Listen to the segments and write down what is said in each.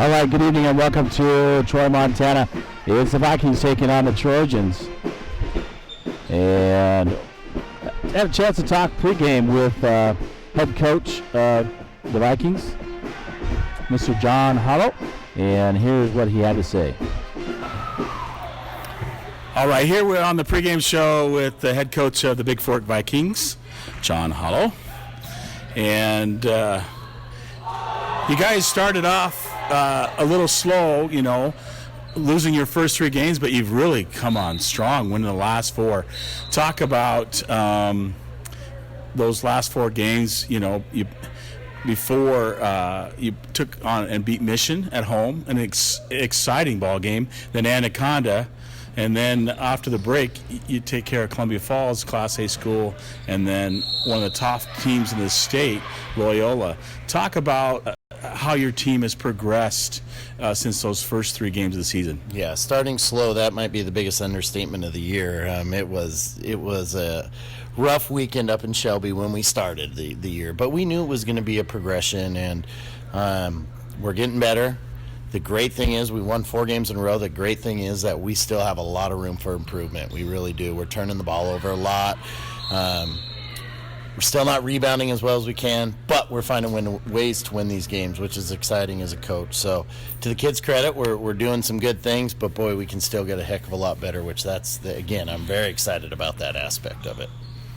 All right, good evening and welcome to Troy, Montana. It's the Vikings taking on the Trojans. And had a chance to talk pregame with head coach of the Vikings, Mr. John Hollow, and here's what he had to say. All right, here we're on the pregame show with the head coach of the Bigfork Vikings, John Hollow. And you guys started off a little slow, losing your first 3 games, but you've really come on strong, winning the last 4. Talk about those last 4 games, before you took on and beat Mission at home, an exciting ball game, then Anaconda, and then after the break, you take care of Columbia Falls, Class A school, and then one of the top teams in the state, Loyola. Talk about how your team has progressed since those first 3 games of the season. Yeah, starting slow, that might be the biggest understatement of the year. It was a rough weekend up in Shelby when we started the year, but we knew it was going to be a progression, and we're getting better. The great thing is we won 4 games in a row. The great thing is that we still have a lot of room for improvement. We really do. We're turning the ball over a lot. We're still not rebounding as well as we can, but we're finding ways to win these games, which is exciting as a coach. So to the kids' credit, we're doing some good things, but boy, we can still get a heck of a lot better, which again, I'm very excited about that aspect of it.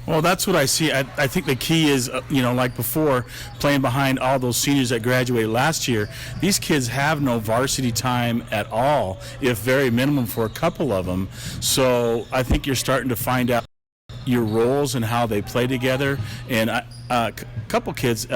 Well, that's what I see. I think the key is, like before, playing behind all those seniors that graduated last year, these kids have no varsity time at all, if very minimum for a couple of them. So I think you're starting to find out your roles and how they play together. And a couple kids,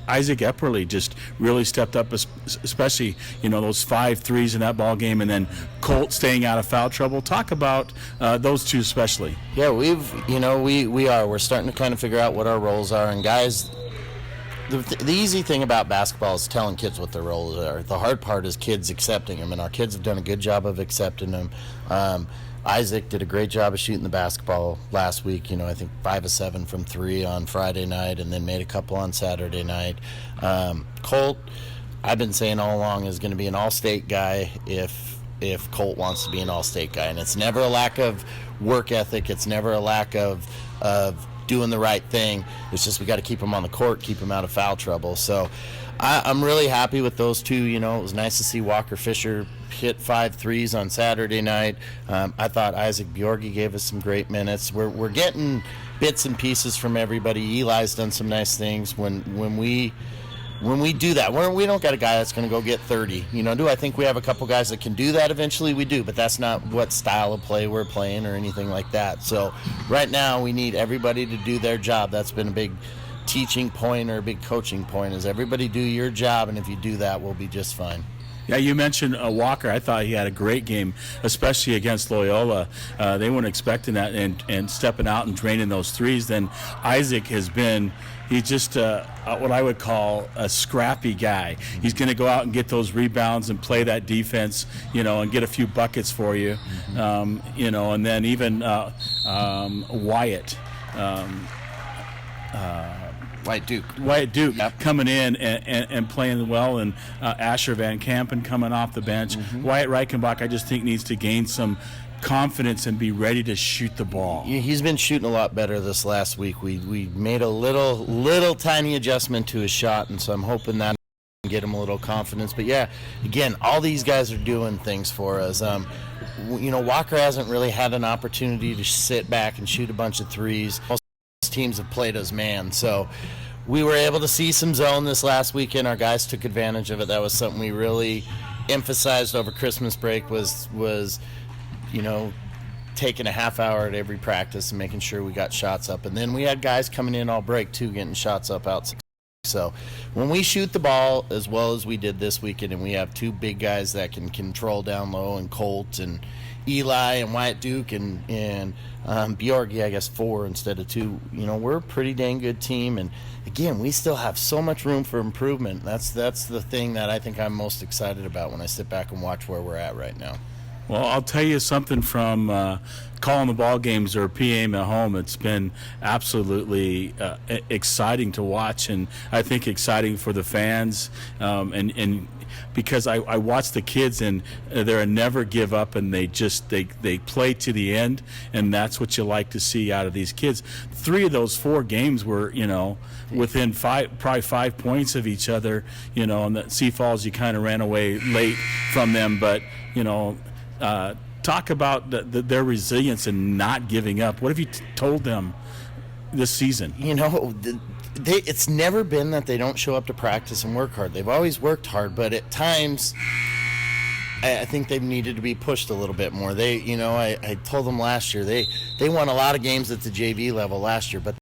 Isaac Epperly just really stepped up, especially, those 5 threes in that ball game, and then Colt staying out of foul trouble. Talk about those 2 especially. Yeah, we're starting to kind of figure out what our roles are. And guys, the easy thing about basketball is telling kids what their roles are. The hard part is kids accepting them, and our kids have done a good job of accepting them. Isaac did a great job of shooting the basketball last week. I think 5 of 7 from 3 on Friday night, and then made a couple on Saturday night. Colt, I've been saying all along, is going to be an all-state guy if Colt wants to be an all-state guy. And it's never a lack of work ethic. It's never a lack of doing the right thing. It's just we got to keep him on the court, keep him out of foul trouble. So I'm really happy with those 2. It was nice to see Walker Fisher hit 5 threes on Saturday night. I thought Isaac Bjorgi gave us some great minutes. We're getting bits and pieces from everybody. Eli's done some nice things. When we do that, we don't got a guy that's going to go get 30. Do I think we have a couple guys that can do that eventually? We do, but that's not what style of play we're playing or anything like that. So right now we need everybody to do their job. That's been a big teaching point or a big coaching point, is everybody do your job, and if you do that, we'll be just fine. Yeah, you mentioned Walker. I thought he had a great game, especially against Loyola. They weren't expecting that, and stepping out and draining those threes. Then Isaac has been, he's just what I would call a scrappy guy. He's going to go out and get those rebounds and play that defense, and get a few buckets for you, and then even Wyatt. Wyatt Duke yep. Coming in and playing well, and Asher Van Kampen coming off the bench. Wyatt Reichenbach, I just think, needs to gain some confidence and be ready to shoot the ball. He's been shooting a lot better this last week. We made a little tiny adjustment to his shot, and so I'm hoping that can get him a little confidence. But yeah, again, all these guys are doing things for us. Walker hasn't really had an opportunity to sit back and shoot a bunch of threes. Most teams have played us man, so we were able to see some zone this last weekend. Our guys took advantage of it. That was something we really emphasized over Christmas break, was taking a half hour at every practice and making sure we got shots up. And then we had guys coming in all break too, getting shots up outside. So when we shoot the ball as well as we did this weekend, and we have 2 big guys that can control down low, and Colt and Eli and Wyatt Duke and Bjorgi, I guess 4 instead of 2. We're a pretty dang good team, and again, we still have so much room for improvement. That's the thing that I think I'm most excited about when I sit back and watch where we're at right now. Well, I'll tell you something from calling the ball games or PAM at home. It's been absolutely exciting to watch, and I think exciting for the fans. And because I watch the kids, and they're a never give up, and they play to the end, and that's what you like to see out of these kids. 3 of those 4 games were, within probably 5 points of each other. And the Sioux Falls, you kind of ran away late from them, but talk about their resilience and not giving up. What have you told them this season? It's never been that they don't show up to practice and work hard. They've always worked hard, but at times I think they've needed to be pushed a little bit more. I told them last year they won a lot of games at the JV level last year, but